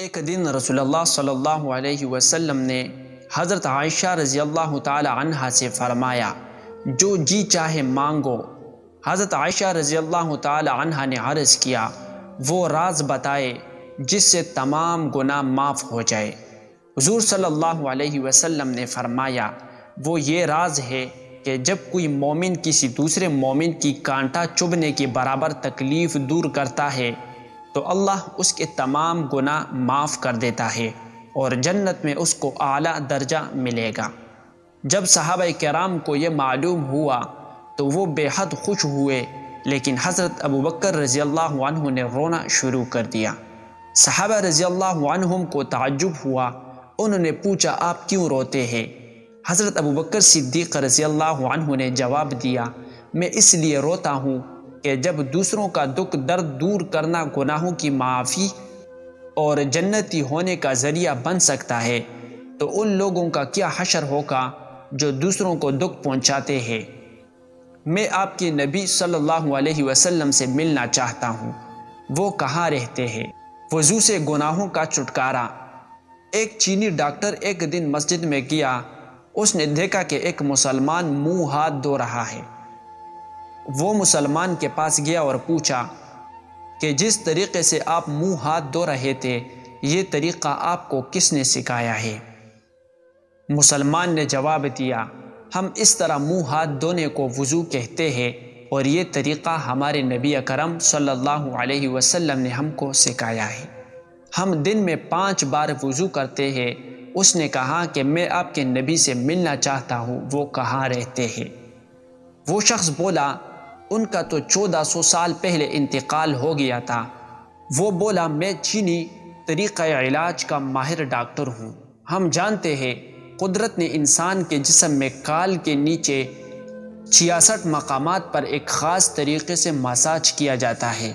ایک دن رسول اللہ صلی اللہ علیہ وسلم نے حضرت عائشہ رضی اللہ تعالی عنہا سے فرمایا، جو جی چاہے مانگو۔ حضرت عائشہ رضی اللہ تعالی عنہا نے عرض کیا، وہ راز بتائے جس سے تمام گناہ معاف ہو جائے۔ حضور صلی اللہ علیہ وسلم نے فرمایا، وہ یہ راز ہے کہ جب کوئی مومن کسی دوسرے مومن کی کانٹا چبھنے کے برابر تکلیف دور کرتا ہے تو اللہ اس کے تمام گناہ معاف کر دیتا ہے اور جنت میں اس کو اعلیٰ درجہ ملے گا۔ جب صحابہ کرام کو یہ معلوم ہوا تو وہ بے حد خوش ہوئے، لیکن حضرت ابوبکر رضی اللہ عنہ نے رونا شروع کر دیا۔ صحابہ رضی اللہ عنہم کو تعجب ہوا، انہوں نے پوچھا، آپ کیوں روتے ہیں؟ حضرت ابوبکر صدیق رضی اللہ عنہ نے جواب دیا، میں اس لیے روتا ہوں کہ جب دوسروں کا دکھ درد دور کرنا گناہوں کی معافی اور جنتی ہونے کا ذریعہ بن سکتا ہے تو ان لوگوں کا کیا حشر ہوگا جو دوسروں کو دکھ پہنچاتے ہیں۔ میں آپ کے نبی صلی اللہ علیہ وسلم سے ملنا چاہتا ہوں، وہ کہاں رہتے ہیں؟ وضو سے گناہوں کا چھٹکارا۔ ایک چینی ڈاکٹر ایک دن مسجد میں گیا، اس نے دیکھا کہ ایک مسلمان منہ ہاتھ دھو رہا ہے۔ وہ مسلمان کے پاس گیا اور پوچھا کہ جس طریقے سے آپ منہ ہاتھ دھو رہے تھے، یہ طریقہ آپ کو کس نے سکھایا ہے؟ مسلمان نے جواب دیا، ہم اس طرح منہ ہاتھ دھونے کو وضو کہتے ہیں اور یہ طریقہ ہمارے نبی اکرم صلی اللہ علیہ وسلم نے ہم کو سکھایا ہے۔ ہم دن میں 5 بار وضو کرتے ہیں۔ اس نے کہا کہ میں آپ کے نبی سے ملنا چاہتا ہوں، وہ کہاں رہتے ہیں؟ وہ شخص بولا، ان کا تو 1400 سال پہلے انتقال ہو گیا تھا۔ وہ بولا، میں چینی طریقہ علاج کا ماہر ڈاکٹر ہوں۔ ہم جانتے ہیں قدرت نے انسان کے جسم میں کال کے نیچے 66 مقامات پر ایک خاص طریقے سے مساج کیا جاتا ہے،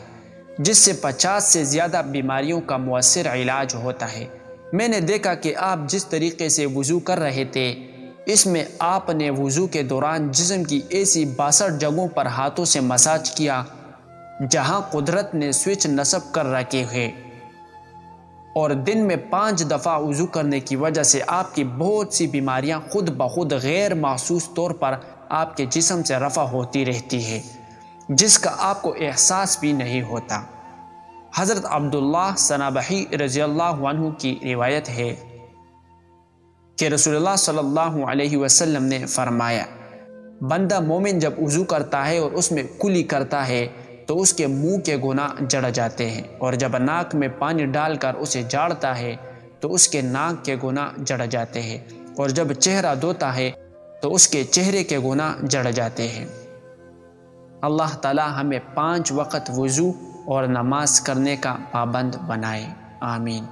جس سے 50 سے زیادہ بیماریوں کا مؤثر علاج ہوتا ہے۔ میں نے دیکھا کہ آپ جس طریقے سے وضو کر رہے تھے، اس میں آپ نے وضو کے دوران جسم کی ایسی 62 جگہوں پر ہاتھوں سے مساج کیا جہاں قدرت نے سوئچ نصب کر رکھے ہیں، اور دن میں 5 دفعہ وضو کرنے کی وجہ سے آپ کی بہت سی بیماریاں خود بخود غیر محسوس طور پر آپ کے جسم سے رفع ہوتی رہتی ہے، جس کا آپ کو احساس بھی نہیں ہوتا۔ حضرت عبداللہ سنابحی رضی اللہ عنہ کی روایت ہے کہ رسول اللہ صلی اللہ علیہ وسلم نے فرمایا، بندہ مومن جب وضو کرتا ہے اور اس میں کلی کرتا ہے تو اس کے منہ کے گناہ جڑ جاتے ہیں، اور جب ناک میں پانی ڈال کر اسے جھاڑتا ہے تو اس کے ناک کے گناہ جڑ جاتے ہیں، اور جب چہرہ دھوتا ہے تو اس کے چہرے کے گناہ جڑ جاتے ہیں۔ اللہ تعالی ہمیں 5 وقت وضو اور نماز کرنے کا پابند بنائے، آمین۔